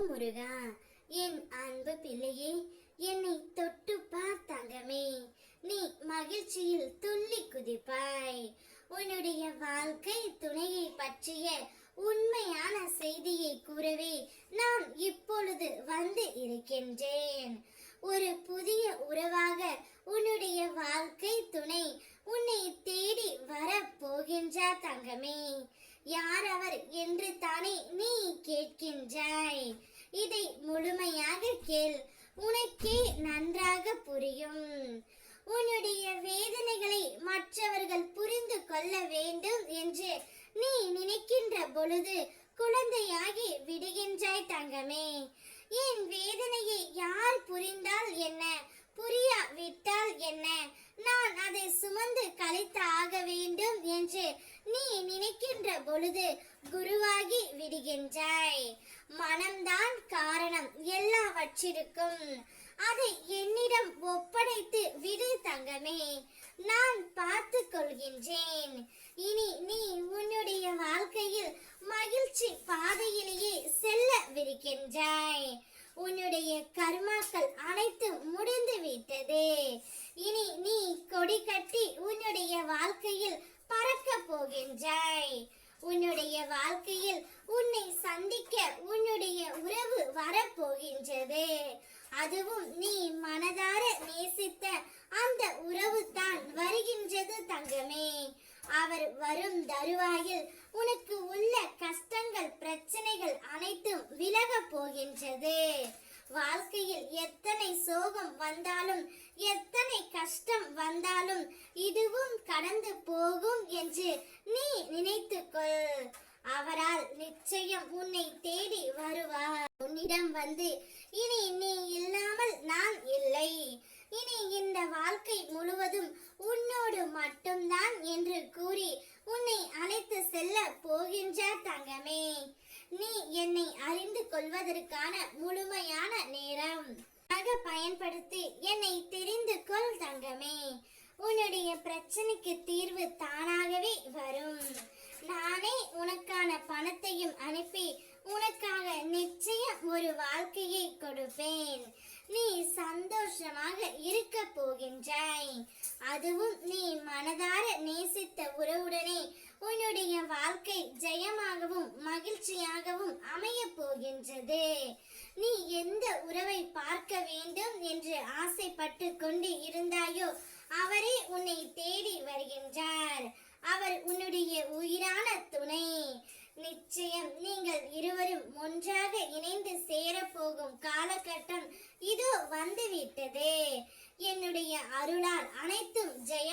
முருகா, என் அன்பு பிள்ளையே, என்னை தொட்டு பார்த்தங்கமே, நீ மகிழ்ச்சியில் துள்ளி குதிப்பாய். உன்னுடைய வாழ்க்கை துணையை பற்றிய உண்மையான செய்தியை கூறவே நான் இப்பொழுது வந்து இருக்கின்றேன். ஒரு புதிய உறவாக உன்னுடைய வாழ்க்கை துணை உன்னை தேடி வர போகின்றார் தங்கமே. யார் அவர் என்று தானே நீ கேட்கின்றாய். இதை முழுமையாக கேள், உனக்கே நன்றாக புரியும். உன்னுடைய வேதனைகளை மற்றவர்கள் புரிந்து கொள்ள வேண்டும் என்று நீ நினைக்கின்ற பொழுது குழந்தையாகி விடுகின்றாய் தங்கமே. என் வேதனையை யார் புரிந்தால் என்ன, புரியாவிட்டால் என்ன, நான் அதை சுமந்து கழித்து ஆக வேண்டும் என்று நீ நினைக்கின்ற பொழுது குருவாகி விடுகின்றாய். மனம்தான் காரணம் எல்லாவற்றிற்கும். அதை என்னிடம் ஒப்படைத்து விடு தங்கமே, நான் பார்த்து கொள்கின்றேன். இனி நீ உன்னுடைய வாழ்க்கையில் மகிழ்ச்சி பாதையிலேயே செல்லவிருக்கின்றாய். உன்னுடைய கர்மாக்கள் அனைத்தும் முடிந்து விட்டது. இனி நீ கொடி கட்டி உன்னுடைய வாழ்க்கையில் பறக்க போகின்றாய். உன்னுடைய வாழ்க்கையில் உன்னை சந்திக்க உன்னுடைய உறவு வரப்போகின்றது. அதுவும் நீ மனதார நேசித்த அந்த உறவு தான் வருகின்றது தங்கமே. அவர் வரும் தருவாயில் உனக்கு உள்ள கஷ்டங்கள் பிரச்சனைகள் அனைத்தும் விலக போகின்றது. வாழ்க்கையில் எத்தனை சோகம் வந்தாலும் எத்தனை கஷ்டம் வந்தாலும் இதுவும் கடந்து போகும் என்று நீ நினைத்துக்கொள். அவரால் நிச்சயம் உன்னை தேடி வருவார். உன்னிடம் வந்து இனி நீ இல்லாமல் நான் இல்லை, இனி இந்த வாழ்க்கை முழுவதும் உன்னோடு மட்டும்தான் என்று கூறி உன்னை அழைத்து செல்ல போகின்றார் தங்கமே. நீ என்னை அறிந்து கொள்வதற்கான முழுமையான நேரம் பயன்படுத்தி என்னை தெரிந்து கொள் தங்கமே. உன்னுடைய பிரச்சனைக்கு தீர்வு தானாகவே வரும். நானே உனக்கான பணத்தையும் அனுப்பி உனக்காக நிச்சயம் ஒரு வாழ்க்கையை கொடுப்பேன். நீ சந்தோஷமாக இருக்க போகின்றாய். அதுவும் நீ மனதார நேசித்த உறவுடனே உன்னுடைய வாழ்க்கை ஜெயமாகவும் மகிழ்ச்சியாகவும் அமைய போகின்றது. நீ எந்த உறவை பார்க்க வேண்டும் என்று ஆசைப்பட்டு கொண்டு இருந்தாயோ அவரே உன்னை தேடி வருகின்றார். அவர் உன்னுடைய உயிரான துணை. நிச்சயம் நீங்கள் இருவரும் ஒன்றாக இணைந்து சேரப்போகும் காலகட்டம் இதோ வந்துவிட்டது. என்னுடைய அருளால் அனைத்தும் ஜெய